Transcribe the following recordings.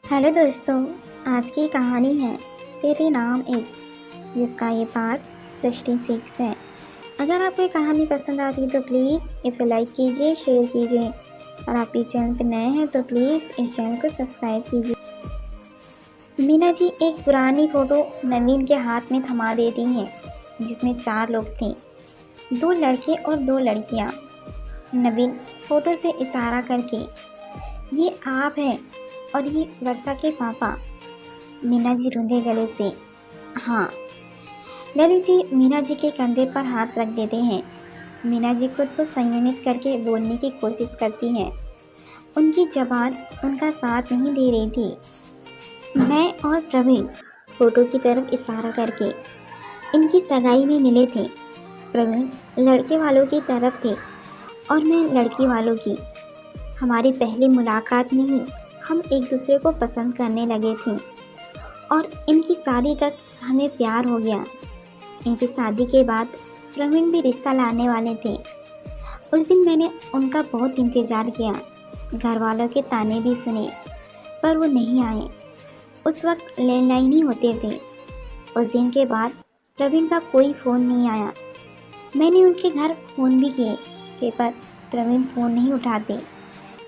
Hello दोस्तों। आज की कहानी है तेरे नाम इस जिसका ये पार्ट 66 है। अगर आपको ये कहानी पसंद आती है तो प्लीज़ इसे लाइक कीजिए, शेयर कीजिए और आप इस चैनल पर नए हैं तो प्लीज़ इस चैनल को सब्सक्राइब कीजिए। मीना जी एक पुरानी फ़ोटो नवीन के हाथ में थमा देती हैं जिसमें 4 लोग थे, 2 लड़के और 2 लड़कियाँ। नवीन फ़ोटो से इशारा करके, ये आप हैं और ये वर्षा के पापा। मीना जी रूंधे गले से, हाँ। ललित जी मीना जी के कंधे पर हाथ रख देते हैं। मीना जी खुद को संयमित करके बोलने की कोशिश करती हैं। उनकी जबान उनका साथ नहीं दे रही थी। मैं और प्रवीण फोटो की तरफ इशारा करके, इनकी सगाई में मिले थे। प्रवीण लड़के वालों की तरफ थे और मैं लड़की वालों की। हमारी पहली मुलाकात में ही हम एक दूसरे को पसंद करने लगे थे और इनकी शादी तक हमें प्यार हो गया। इनकी शादी के बाद प्रवीण भी रिश्ता लाने वाले थे। उस दिन मैंने उनका बहुत इंतज़ार किया, घर वालों के ताने भी सुने, पर वो नहीं आए। उस वक्त लैंडलाइन ही होते थे। उस दिन के बाद प्रवीण का कोई फ़ोन नहीं आया। मैंने उनके घर फ़ोन भी किए पर प्रवीण फ़ोन नहीं उठाते।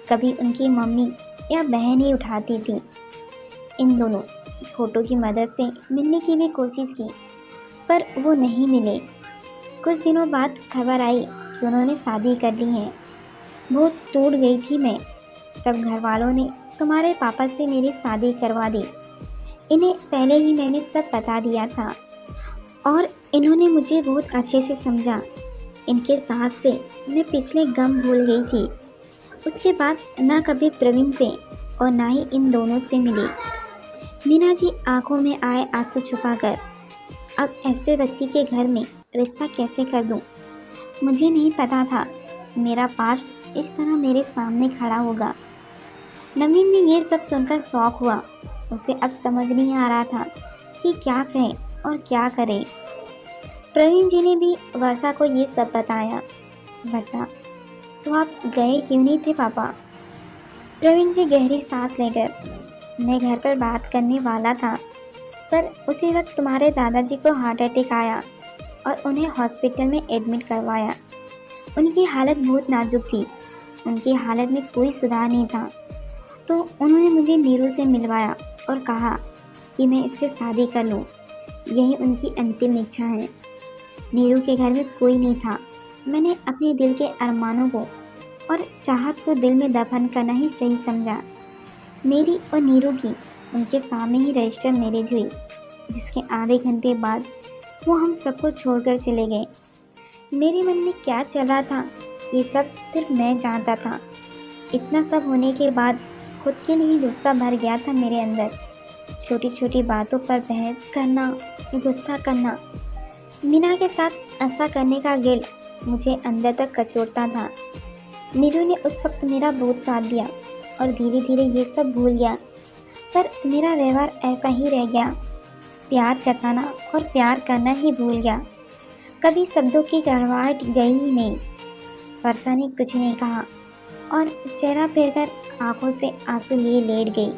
कभी उनकी मम्मी या बहन ही उठाती थी। इन दोनों फोटो की मदद से मिलने की भी कोशिश की पर वो नहीं मिले। कुछ दिनों बाद खबर आई कि उन्होंने शादी कर ली है। बहुत टूट गई थी मैं। तब घर वालों ने तुम्हारे पापा से मेरी शादी करवा दी। इन्हें पहले ही मैंने सब बता दिया था और इन्होंने मुझे बहुत अच्छे से समझा। इनके साथ से मैं पिछले गम भूल गई थी। उसके बाद ना कभी प्रवीण से और ना ही इन दोनों से मिली। मीना जी आंखों में आए आंसू छुपाकर, अब ऐसे व्यक्ति के घर में रिश्ता कैसे कर दूं? मुझे नहीं पता था मेरा पास्ट इस तरह मेरे सामने खड़ा होगा। नवीन ने ये सब सुनकर शौक हुआ। उसे अब समझ नहीं आ रहा था कि क्या कहे और क्या करे। प्रवीण जी ने भी वर्षा को ये सब बताया। वर्षा, तो आप गए क्यों नहीं थे पापा? प्रवीण जी गहरी सांस लेकर, मैं घर पर बात करने वाला था पर उसी वक्त तुम्हारे दादाजी को हार्ट अटैक आया और उन्हें हॉस्पिटल में एडमिट करवाया। उनकी हालत बहुत नाजुक थी। उनकी हालत में कोई सुधार नहीं था तो उन्होंने मुझे नीरू से मिलवाया और कहा कि मैं इससे शादी कर लूँ। यही उनकी अंतिम इच्छा है। नीरू के घर में कोई नहीं था। मैंने अपने दिल के अरमानों को और चाहत को दिल में दफन करना ही सही समझा। मेरी और नीरू की उनके सामने ही रजिस्टर मैरिज हुई, जिसके आधे घंटे बाद वो हम सबको छोड़कर चले गए। मेरे मन में क्या चल रहा था ये सब सिर्फ मैं जानता था। इतना सब होने के बाद खुद के लिए गुस्सा भर गया था मेरे अंदर। छोटी छोटी बातों पर बहस करना, गुस्सा करना, मीना के साथ ऐसा करने का गिल्ट मुझे अंदर तक कचोटता था। नीरू ने उस वक्त मेरा बहुत साथ दिया और धीरे धीरे ये सब भूल गया, पर मेरा व्यवहार ऐसा ही रह गया। प्यार जताना और प्यार करना ही भूल गया। कभी शब्दों की गड़बड़ाहट गई ही नहीं। वर्षा ने कुछ नहीं कहा और चेहरा फेरकर आंखों से आंसू लिए लेट गई।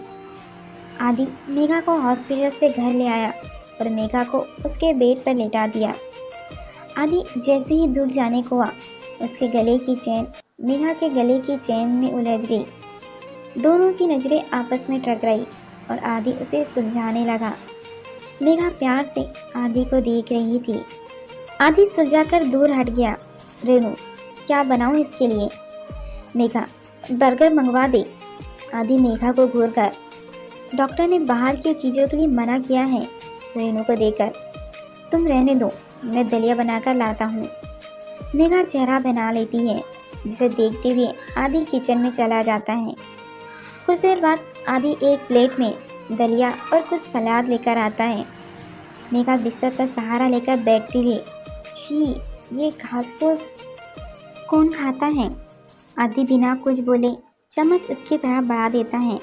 आदि मेघा को हॉस्पिटल से घर ले आया और मेघा को उसके बेड पर लेटा दिया। आदि जैसे ही दूर जाने को हुआ, उसके गले की चेन मेघा के गले की चेन में उलझ गई। दोनों की नज़रें आपस में टकराई और आदि उसे सुलझाने लगा। मेघा प्यार से आदि को देख रही थी। आदि सुलझाकर दूर हट गया। रेनू, क्या बनाऊं इसके लिए? मेघा, बर्गर मंगवा दे। आदि मेघा को घूर कर, डॉक्टर ने बाहर की चीज़ों के लिए मना किया है। रेनू को देकर, तुम रहने दो, मैं दलिया बनाकर लाता हूँ। मेघा चेहरा बना लेती है, जिसे देखते हुए आदि किचन में चला जाता है। कुछ देर बाद आदि एक प्लेट में दलिया और कुछ सलाद लेकर आता है। मेघा बिस्तर पर सहारा लेकर बैठती है। छी, ये घास फूस कौन खाता है? आदि बिना कुछ बोले चम्मच उसकी तरफ बढ़ा देता है।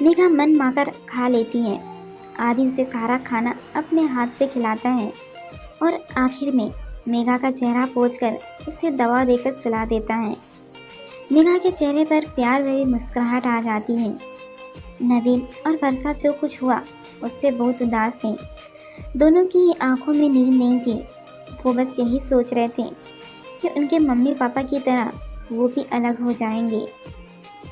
मेघा मन माकर खा लेती है। आदि उसे सारा खाना अपने हाथ से खिलाता है और आखिर में मेघा का चेहरा पोंछकर उसे दवा देकर सुला देता है। मेघा के चेहरे पर प्यार भरी मुस्कुराहट आ जाती है। नवीन और वर्षा जो कुछ हुआ उससे बहुत उदास थे। दोनों की आंखों में नींद नहीं थी। वो बस यही सोच रहे थे कि उनके मम्मी पापा की तरह वो भी अलग हो जाएंगे।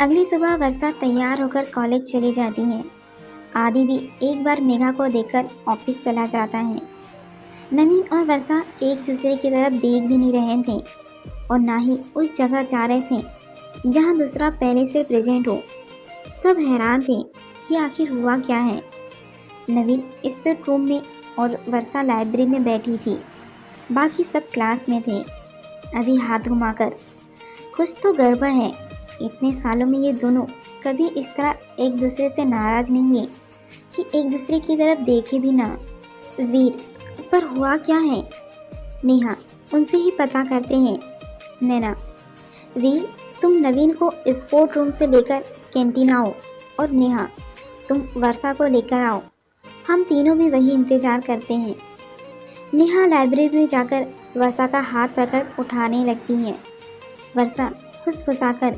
अगली सुबह वर्षा तैयार होकर कॉलेज चली जाती है। आदि भी एक बार मेघा को देखकर ऑफिस चला जाता है। नवीन और वर्षा एक दूसरे की तरफ देख भी नहीं रहे थे और ना ही उस जगह जा रहे थे जहां दूसरा पहले से प्रेजेंट हो। सब हैरान थे कि आखिर हुआ क्या है। नवीन इस बेडरूम में और वर्षा लाइब्रेरी में बैठी थी। बाकी सब क्लास में थे। अभी हाथ घुमाकर कुछ तो गड़बड़ है। इतने सालों में ये दोनों कभी इस तरह एक दूसरे से नाराज नहीं हुए कि एक दूसरे की तरफ देखे भी ना। वीर, पर हुआ क्या है? नेहा, उनसे ही पता करते हैं। नैना, वीर, तुम नवीन को स्पोर्ट रूम से लेकर कैंटीन आओ और नेहा, तुम वर्षा को लेकर आओ। हम तीनों भी वही इंतजार करते हैं। नेहा लाइब्रेरी में जाकर वर्षा का हाथ पकड़ उठाने लगती है। वर्षा फुसफुसाकर,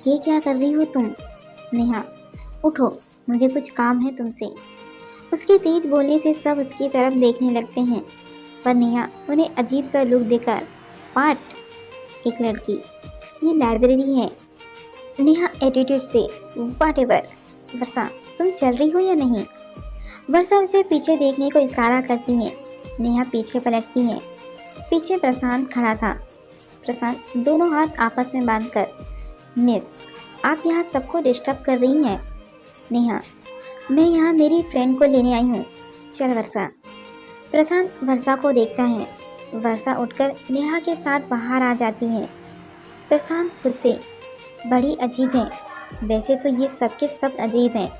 ये क्या कर रही हो तुम? नेहा, उठो, मुझे कुछ काम है तुमसे। उसके तेज बोलने से सब उसकी तरफ देखने लगते हैं, पर नेहा उन्हें अजीब सा लुक देकर, पाट, एक लड़की, ये लाइब्रेरी है। नेहा एटीट्यूड से, व्हाटएवर। वर्षा, तुम चल रही हो या नहीं? वर्षा उसे पीछे देखने को इशारा करती है। नेहा पीछे पलटती है। पीछे प्रशांत खड़ा था। प्रशांत दोनों हाथ आपस में बांधकर, मिस, आप यहाँ सबको डिस्टर्ब कर रही हैं। नेहा, मैं यहाँ मेरी फ्रेंड को लेने आई हूँ, चल वर्षा। प्रशांत वर्षा को देखता है। वर्षा उठकर नेहा के साथ बाहर आ जाती है। प्रशांत खुद से, बड़ी अजीब है। वैसे तो ये सबके सब अजीब हैं।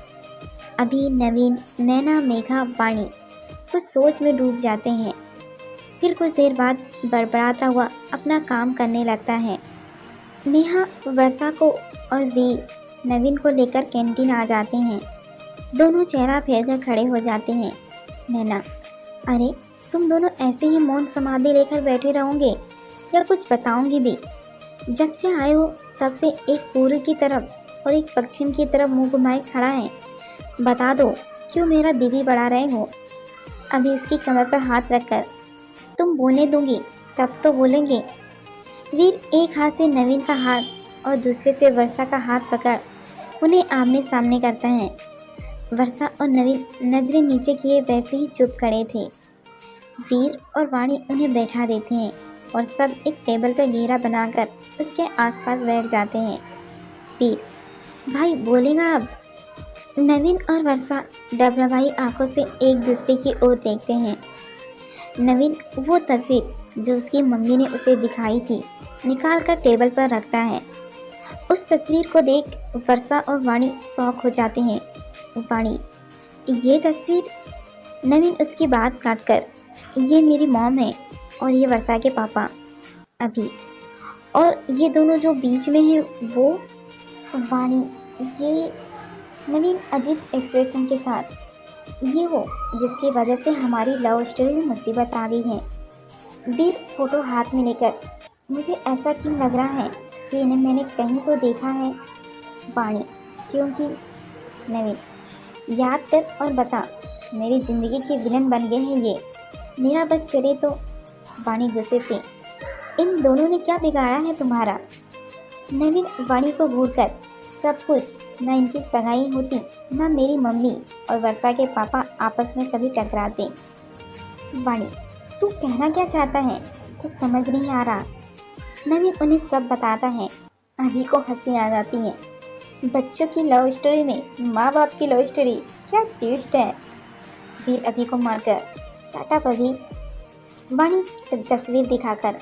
अभी नवीन, नैना, मेघा, वाणी कुछ सोच में डूब जाते हैं। फिर कुछ देर बाद बड़बड़ाता हुआ अपना काम करने लगता है। नेहा वर्षा को और वीर नवीन को लेकर कैंटीन आ जाते हैं। दोनों चेहरा फेर कर खड़े हो जाते हैं। नैना, अरे तुम दोनों ऐसे ही मौन समाधि लेकर बैठे रहोगे या कुछ बताओगे भी? जब से आए हो तब से एक पूर्व की तरफ और एक पश्चिम की तरफ मुंह घुमाए खड़ा है। बता दो, क्यों मेरा बीवी बढ़ा रहे हो? अभी उसकी कमर पर हाथ रखकर, तुम बोलने दूंगी तब तो बोलेंगे। वीर एक हाथ से नवीन का हाथ और दूसरे से वर्षा का हाथ पकड़ उन्हें आमने सामने करता है। वर्षा और नवीन नजरें नीचे किए वैसे ही चुप खड़े थे। वीर और वाणी उन्हें बैठा देते हैं और सब एक टेबल पर घेरा बनाकर उसके आसपास बैठ जाते हैं। वीर, भाई बोलेगा अब? नवीन और वर्षा डबडबाई आंखों से एक दूसरे की ओर देखते हैं। नवीन वो तस्वीर जो उसकी मम्मी ने उसे दिखाई थी निकाल कर टेबल पर रखता है। उस तस्वीर को देख वर्षा और वाणी शॉक हो जाते हैं। वाणी, ये तस्वीर? नवीन उसकी बात काटकर, ये मेरी मॉम है और ये वर्षा के पापा अभी, और ये दोनों जो बीच में हैं वो? वाणी, ये? नवीन अजीब एक्सप्रेशन के साथ, ये वो जिसकी वजह से हमारी लव स्टोरी में मुसीबत आ गई है। वीर फोटो हाथ में लेकर, मुझे ऐसा क्यों लग रहा है कि इन्हें मैंने कहीं तो देखा है? वाणी, क्योंकि? नवीन, याद कर और बता, मेरी ज़िंदगी के विलन बन गए हैं ये। मेरा बस चले तो। वाणी गुस्से से, इन दोनों ने क्या बिगाड़ा है तुम्हारा? नवीन वाणी को घूरकर, सब कुछ, ना इनकी सगाई होती, ना मेरी मम्मी और वर्षा के पापा आपस में कभी टकराते। वाणी, तू कहना क्या चाहता है? कुछ समझ नहीं आ रहा। नवीन उन्हें सब बताता है। अभी को हंसी आ जाती है। बच्चों की लव स्टोरी में माँ बाप की लव स्टोरी, क्या ट्विस्ट है। फिर अभी को मारकर, साटा अभी। वाणी तस्वीर दिखाकर,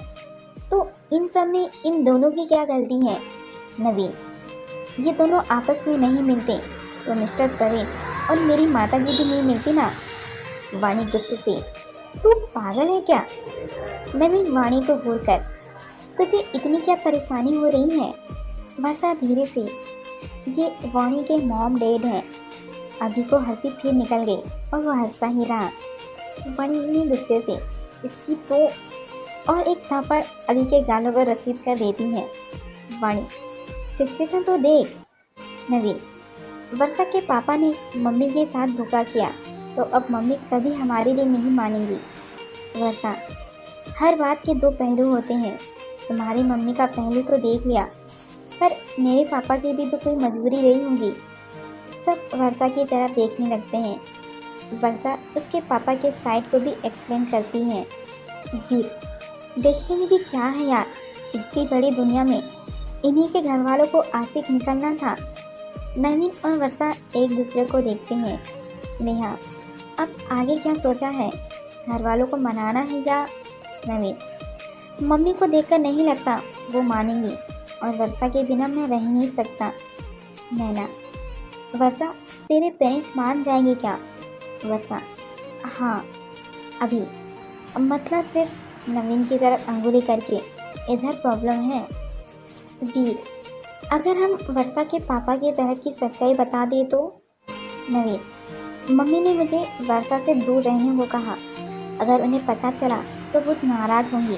तो इन सब में इन दोनों की क्या गलती है? नवीन, ये दोनों आपस में नहीं मिलते तो मिस्टर प्रवीण और मेरी माताजी भी नहीं मिलती ना। वाणी गुस्से से, तू पागल है क्या? नवीन वाणी को घूरकर, तुझे इतनी क्या परेशानी हो रही है? वर्षा धीरे से, ये वाणी के मॉम डैड हैं। अभी को हंसी फिर निकल गई और वो हंसता ही रहा। वाणी ने गुस्से से इसकी तो, और एक थप्पड़ अभी के गालों पर रसीद कर देती है। वाणी, सिचुएशन तो देख। नवीन, वर्षा के पापा ने मम्मी के साथ धोखा किया तो अब मम्मी कभी हमारे लिए नहीं मानेंगी। वर्षा, हर बात के दो पहलू होते हैं। तुम्हारी मम्मी का पहलू तो देख लिया, पर मेरे पापा की भी तो कोई मजबूरी रही होगी। सब वर्षा की तरफ देखने लगते हैं। वर्षा उसके पापा के साइड को भी एक्सप्लेन करती है। वीर, डेस्टिनी भी क्या है यार, इतनी बड़ी दुनिया में इन्हीं के घर वालों को आशिक निकलना था। नवीन और वर्षा एक दूसरे को देखते हैं। नेहा, अब आगे क्या सोचा है, घर वालों को मनाना है या? नवीन, मम्मी को देखकर नहीं लगता वो मानेंगी, और वर्षा के बिना मैं रह नहीं सकता। नैना, वर्षा तेरे पेरेंट्स मान जाएंगे क्या? वर्षा, हाँ अभी, मतलब सिर्फ नवीन की तरफ अंगुली करके, इधर प्रॉब्लम है। वीर, अगर हम वर्षा के पापा की तरफ की सच्चाई बता दें तो? नवीन, मम्मी ने मुझे वर्षा से दूर रहने को कहा, अगर उन्हें पता चला तो बहुत नाराज होंगी।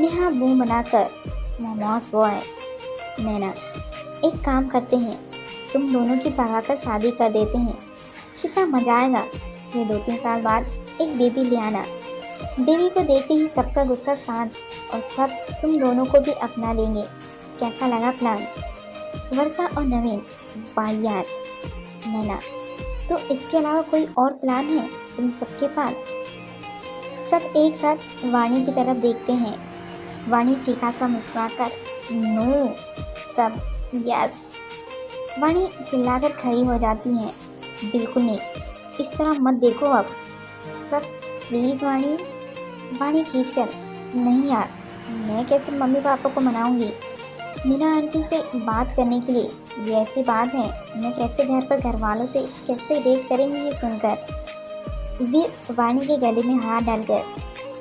नेहा मुंह बनाकर मोमोस बॉय। नैना, एक काम करते हैं, तुम दोनों की पढ़ा कर शादी कर देते हैं, कितना मजा आएगा। फिर 2-3 साल बाद एक बेबी ले आना। बेबी को देखते ही सबका गुस्सा शांत और सब तुम दोनों को भी अपना लेंगे। कैसा लगा प्लान? वर्षा और नवीन, वाहियात। नैना, तो इसके अलावा कोई और प्लान है तुम सबके पास? सब एक साथ वाणी की तरफ देखते हैं। वाणी फीका सा मुस्कुराकर नो। सब यस। वाणी चिल्लाकर खड़ी हो जाती है। बिल्कुल नहीं, इस तरह मत देखो अब। सब प्लीज़ वाणी। वाणी खींचकर, नहीं यार, मैं कैसे मम्मी पापा को मनाऊंगी? मीना आंटी से बात करने के लिए ये ऐसी बात है, मैं कैसे घर पर घर वालों से कैसे डेट करेंगी ये सुनकर। वीर वाणी के गले में हाथ डालकर,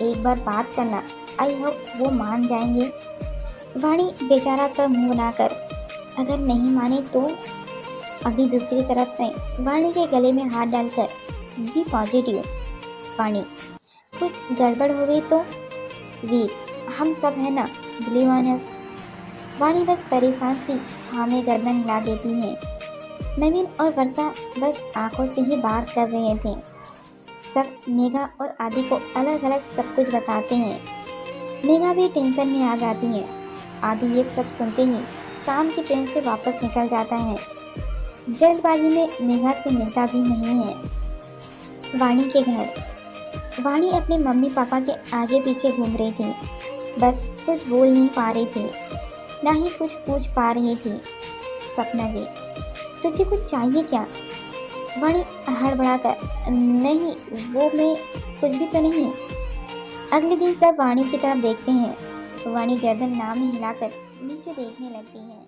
एक बार बात करना, आई होप वो मान जाएंगे। वाणी बेचारा सा मुंह बनाकर, अगर नहीं माने तो? अभी दूसरी तरफ से वाणी के गले में हाथ डालकर, बी पॉजिटिव। वाणी, कुछ गड़बड़ हो गई तो? वीर, हम सब है ना, बिलीव ऑन अस। वाणी बस परेशान सी हाँ में गर्दन हिला देती है। नवीन और वर्षा बस आंखों से ही बात कर रहे थे। सब मेघा और आदि को अलग अलग सब कुछ बताते हैं। मेघा भी टेंशन में आ जाती है। आदि ये सब सुनते ही शाम की ट्रेन से वापस निकल जाता है। जल्दबाजी में मेघा से मिलता भी नहीं है। वाणी के घर। वाणी अपने मम्मी पापा के आगे पीछे घूम रही थी, बस कुछ बोल नहीं पा रही थी, ना ही कुछ पूछ पा रही थी। सपना जी, तुझे कुछ चाहिए क्या? वाणी हड़बड़ाकर, नहीं वो मैं कुछ भी तो नहीं। अगले दिन सब वाणी की तरफ देखते हैं तो वाणी गर्दन ना में हिलाकर नीचे देखने लगती है।